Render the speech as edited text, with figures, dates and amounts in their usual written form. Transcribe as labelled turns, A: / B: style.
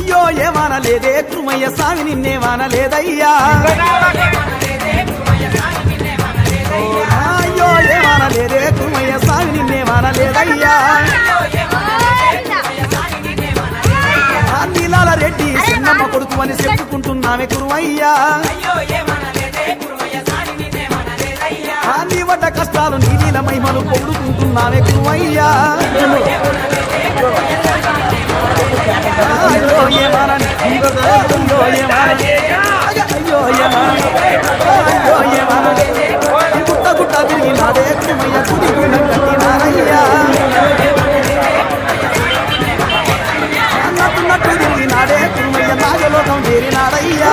A: అయ్యో ఏమానలేదే కురుమయ్య స్వామి నిన్నేమానలేదయ్యా అయ్యో ఏమానలేదే కురుమయ్య స్వామి నిన్నేమానలేదయ్యా నీలాల రెడ్డి చిన్నమ్మ కొడుకు అని చెప్పుకుంటున్నామే కురుమయ్యా నీ వడ్డ కష్టాలు నీ నీల మహిమలు పొగుడుకుంటున్నామే కురుమయ్యా అయ్యో ఏమానని అయ్యో ఏమానని అయ్యో ఏమానని అయ్యో ఏమానని గుట్ట గుట్ట తిరిగి నాదే కురుమయ్య గుడి గుడి కట్టినారయ్యా నట్టు తిరిగి నాడే కురుమయ్య నాగలోకం చేరినాడయ్యా